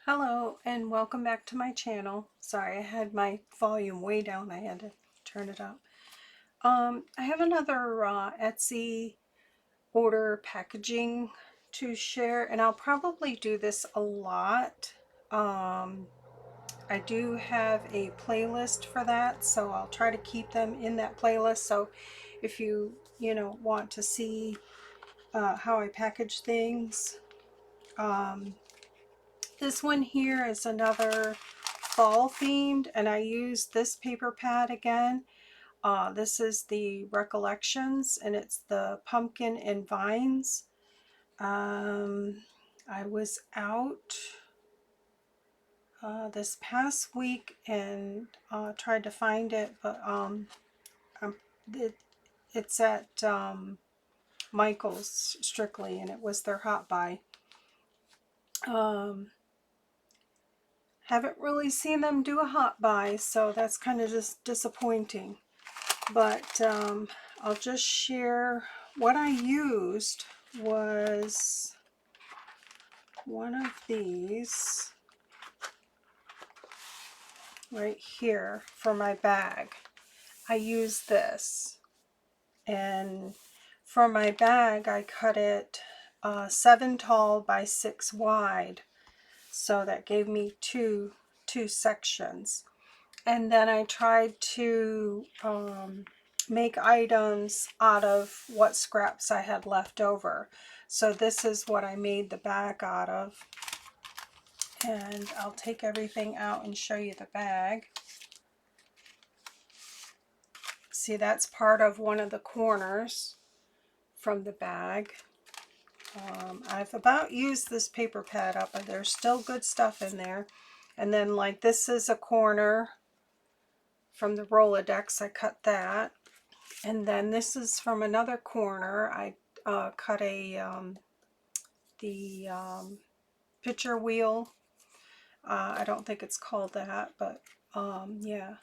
Hello and welcome back to my channel. Sorry, I had my volume way down. I had to turn it up. I have another Etsy order packaging to share, and I'll probably do this a lot. I do have a playlist for that, so I'll try to keep them in that playlist. So if you want to see how I package things, this one here is another fall themed, and I use this paper pad again. This is the Recollections, and it's the Pumpkin and Vines. I was out this past week and tried to find it, but it's at Michael's strictly, and it was their hot buy. Haven't really seen them do a hot buy, so that's kind of just disappointing. But I'll just share what I used was one of these right here for my bag. I used this, and for my bag I cut it 7 tall by 6 wide, so that gave me two sections. And then I tried to make items out of what scraps I had left over. So this is what I made the bag out of. And I'll take everything out and show you the bag. See, that's part of one of the corners from the bag. I've about used this paper pad up, but there's still good stuff in there. And then, like, this is a corner from the Rolodex. I cut that. And then this is from another corner. I cut the picture wheel. I don't think it's called that, but yeah.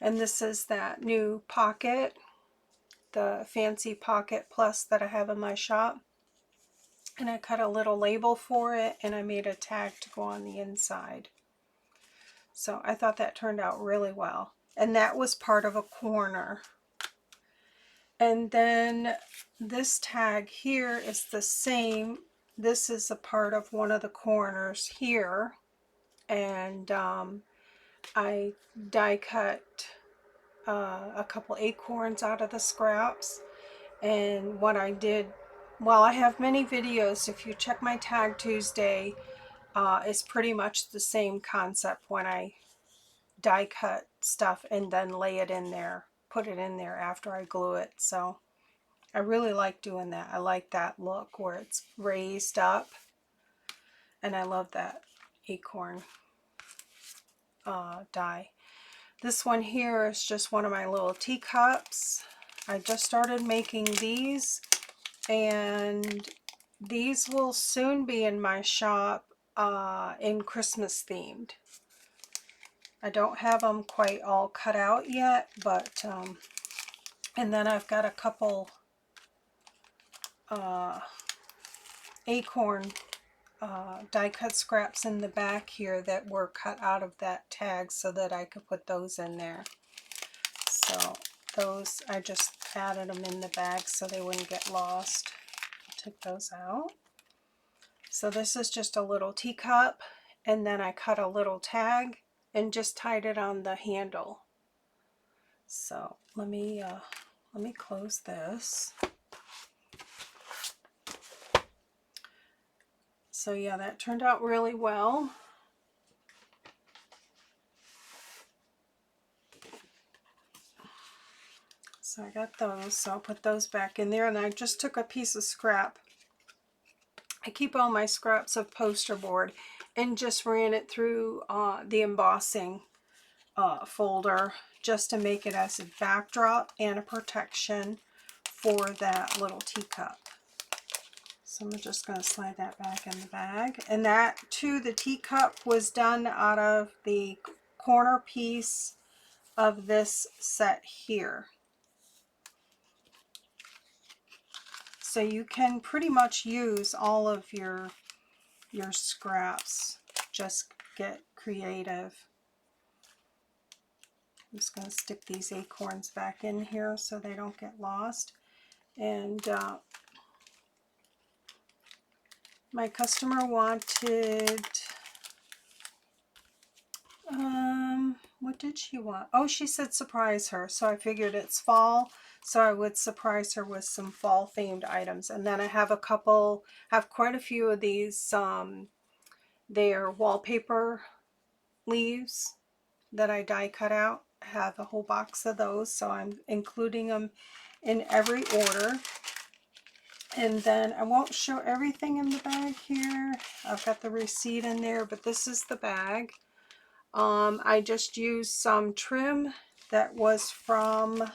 And this is that new pocket, the fancy pocket plus that I have in my shop. And I cut a little label for it, and I made a tag to go on the inside. So I thought that turned out really well. And that was part of a corner. And then this tag here is the same. This is a part of one of the corners here. And I die cut a couple acorns out of the scraps. And what I did, well, I have many videos. If you check my Tag Tuesday, it's pretty much the same concept when I die cut stuff and then lay it in there, put it in there after I glue it. So I really like doing that. I like that look where it's raised up, and I love that acorn die. This one here is just one of my little teacups. I just started making these, and these will soon be in my shop in Christmas themed. I don't have them quite all cut out yet, but and then I've got a couple acorn die cut scraps in the back here that were cut out of that tag so that I could put those in there. So those, I just added them in the bag so they wouldn't get lost. I'll take those out. So this is just a little teacup, and then I cut a little tag and just tied it on the handle. So let me close this. So yeah, that turned out really well. So I got those, so I'll put those back in there, and I just took a piece of scrap. I keep all my scraps of poster board and just ran it through the embossing folder just to make it as a backdrop and a protection for that little teacup. So I'm just going to slide that back in the bag. And that too, the teacup was done out of the corner piece of this set here. So you can pretty much use all of your scraps just get creative. I'm just going to stick these acorns back in here so they don't get lost. And my customer wanted, what did she want? Oh, she said surprise her. So I figured it's fall, so I would surprise her with some fall themed items. And then I have quite a few of these, they're wallpaper leaves that I die cut out. I have a whole box of those, so I'm including them in every order. And then I won't show everything in the bag here. I've got the receipt in there, but this is the bag. I just used some trim that was from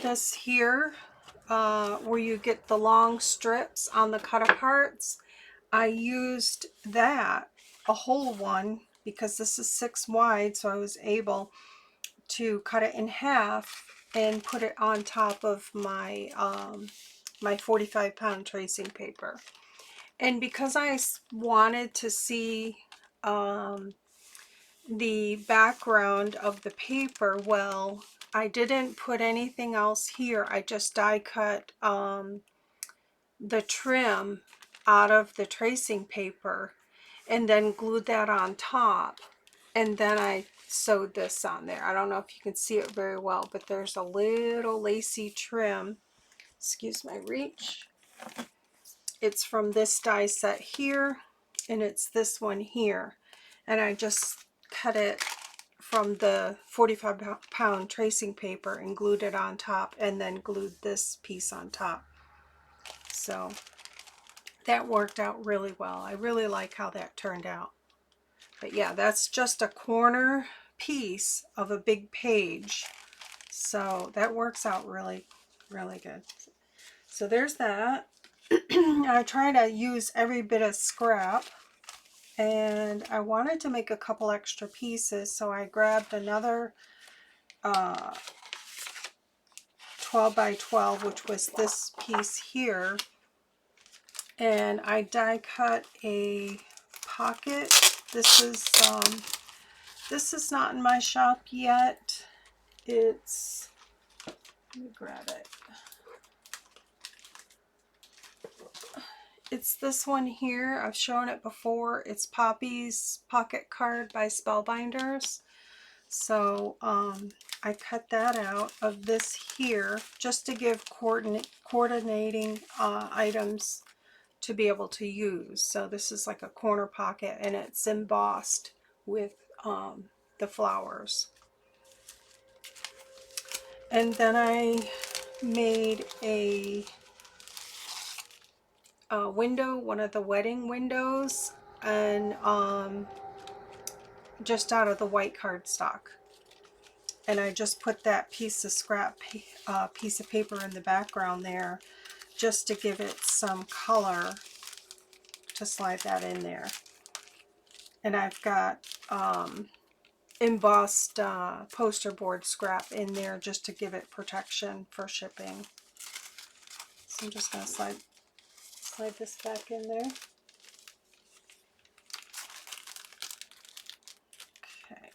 this here, where you get the long strips on the cut-aparts. I used that, a whole one, because this is 6 wide, so I was able to cut it in half and put it on top of my my 45-pound tracing paper. And because I wanted to see the background of the paper, well, I didn't put anything else here. I just die cut the trim out of the tracing paper and then glued that on top. And then I sewed this on there. I don't know if you can see it very well, but there's a little lacy trim. Excuse my reach. It's from this die set here, and it's this one here. And I just cut it from the 45-pound tracing paper and glued it on top, and then glued this piece on top. So that worked out really well. I really like how that turned out. But yeah, that's just a corner piece of a big page. So that works out really, really good. So there's that. I try to use every bit of scrap. And I wanted to make a couple extra pieces, so I grabbed another 12 by 12, which was this piece here. And I die cut a pocket. This is not in my shop yet. It's, let me grab it. It's this one here. I've shown it before. It's Poppy's Pocket Card by Spellbinders. So I cut that out of this here just to give coordinating items to be able to use. So this is like a corner pocket, and it's embossed with the flowers. And then I made a window, one of the wedding windows, and just out of the white cardstock. And I just put that piece of scrap piece of paper in the background there just to give it some color, to slide that in there. And I've got embossed poster board scrap in there just to give it protection for shipping. So I'm just going to slide this back in there. Okay.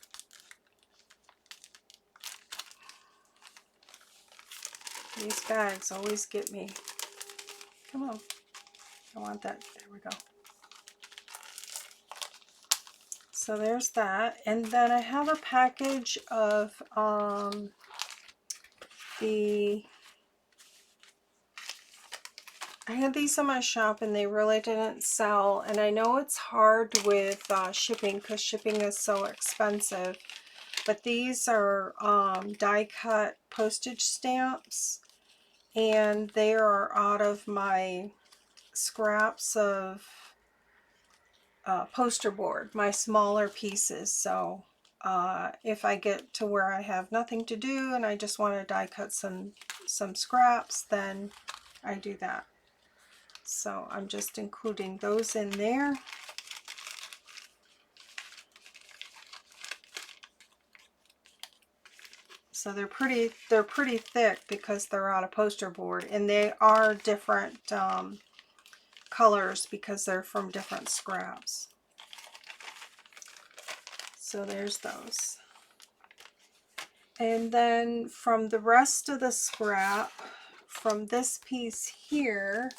These bags always get me. Come on. I want that. There we go. So there's that. And then I have a package of I had these in my shop and they really didn't sell. And I know it's hard with shipping because shipping is so expensive. But these are die cut postage stamps. And they are out of my scraps of poster board, my smaller pieces. So if I get to where I have nothing to do and I just want to die cut some scraps, then I do that. So I'm just including those in there. So they're pretty thick because they're out of poster board, and they are different colors because they're from different scraps. So there's those. And then from the rest of the scrap, from this piece here,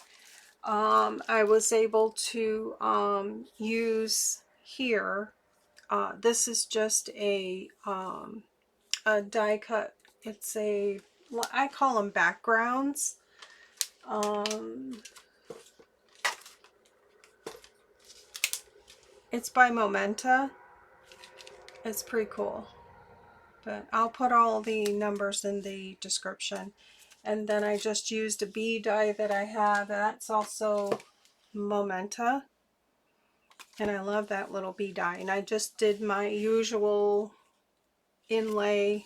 I was able to use here. This is just a die cut. It's a, I call them backgrounds. It's by Momenta. It's pretty cool. But I'll put all the numbers in the description. And then I just used a bee die that I have. That's also Momenta. And I love that little bee die. And I just did my usual inlay,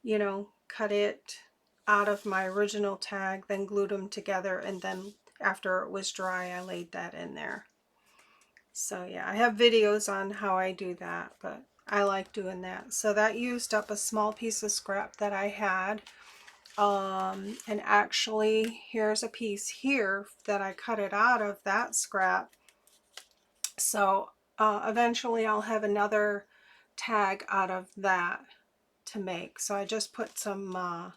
you know, cut it out of my original tag, then glued them together, and then after it was dry, I laid that in there. So yeah, I have videos on how I do that, but I like doing that. So that used up a small piece of scrap that I had. And actually, here's a piece here that I cut it out of that scrap. So eventually I'll have another tag out of that to make. So I just put some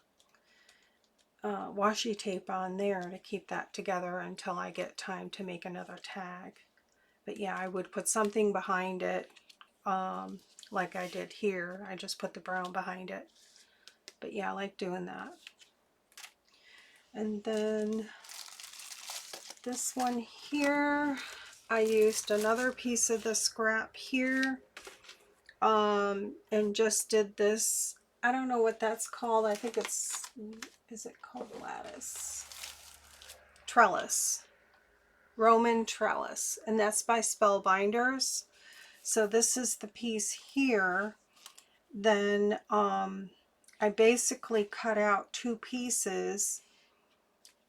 washi tape on there to keep that together until I get time to make another tag. But yeah, I would put something behind it, like I did here. I just put the brown behind it. But yeah, I like doing that. And then this one here, I used another piece of the scrap here, and just did this. I don't know what that's called. I think it's, is it called lattice? Trellis. Roman trellis. And that's by Spellbinders. So this is the piece here. Then I basically cut out two pieces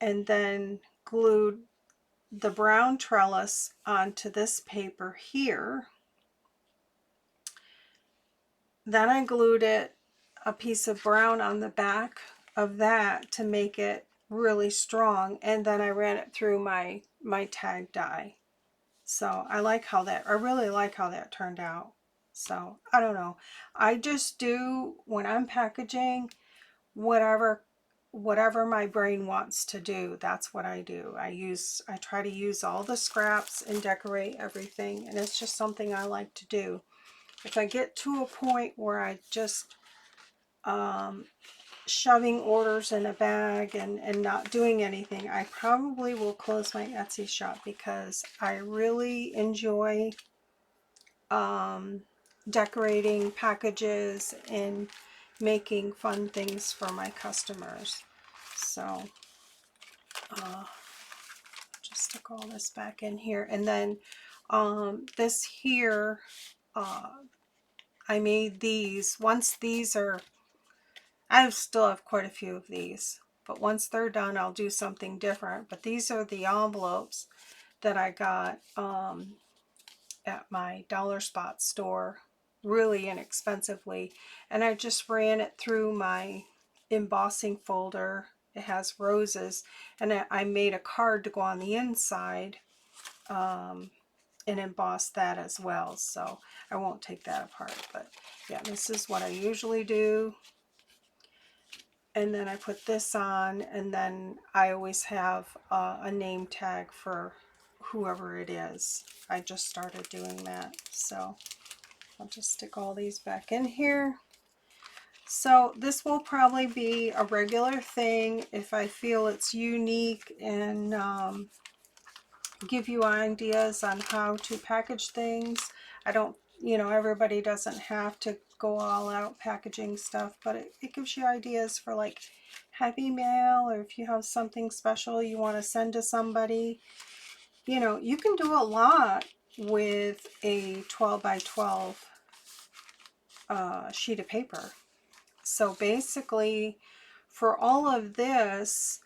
and then glued the brown trellis onto this paper here. Then I glued a piece of brown on the back of that to make it really strong, and then I ran it through my tag die. So I really like how that turned out. So I don't know, I just do, when I'm packaging, whatever my brain wants to do, that's what I do. I try to use all the scraps and decorate everything, and it's just something I like to do. If I get to a point where I just shoving orders in a bag and not doing anything, I probably will close my Etsy shop, because I really enjoy decorating packages and making fun things for my customers. So just stick all this back in here. And then this here, I made these. Once these are, I still have quite a few of these, but once they're done, I'll do something different. But these are the envelopes that I got at my Dollar Spot store, really inexpensively. And I just ran it through my embossing folder. It has roses, and I made a card to go on the inside and emboss that as well. So I won't take that apart, but yeah, this is what I usually do. And then I put this on, and then I always have a name tag for whoever it is. I just started doing that. So I'll just stick all these back in here. So this will probably be a regular thing if I feel it's unique, and give you ideas on how to package things. I don't, everybody doesn't have to go all out packaging stuff, but it gives you ideas for like happy mail, or if you have something special you want to send to somebody. You can do a lot with a 12 by 12 sheet of paper. So basically, for all of this,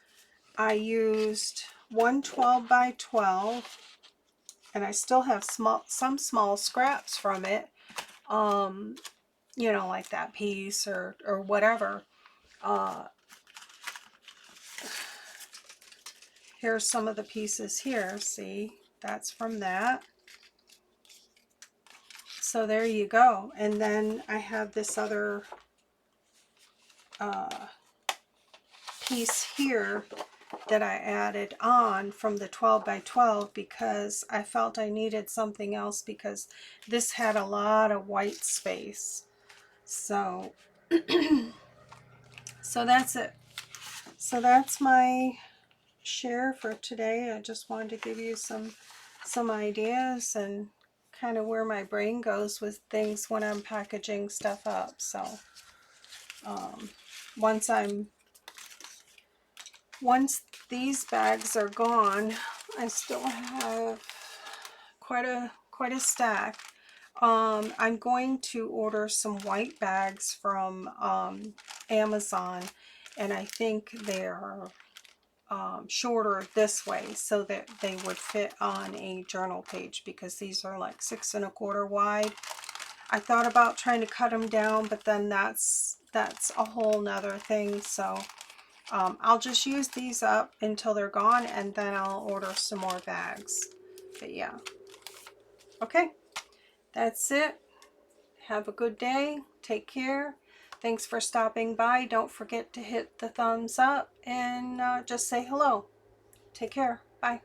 I used one 12 by 12, and I still have some small scraps from it. you know, like that piece or whatever. Here's some of the pieces here. See, that's from that. So there you go. And then I have this other piece here that I added on from the 12 by 12 because I felt I needed something else because this had a lot of white space. So so that's it. So that's my share for today. I just wanted to give you some ideas and kind of where my brain goes with things when I'm packaging stuff up. So once these bags are gone, I still have quite a stack. I'm going to order some white bags from Amazon, and I think they're shorter this way so that they would fit on a journal page because these are like 6 1/4 wide. I thought about trying to cut them down, but then that's a whole nother thing. So I'll just use these up until they're gone, and then I'll order some more bags. But yeah, okay, that's it. Have a good day. Take care. Thanks for stopping by. Don't forget to hit the thumbs up and just say hello. Take care. Bye.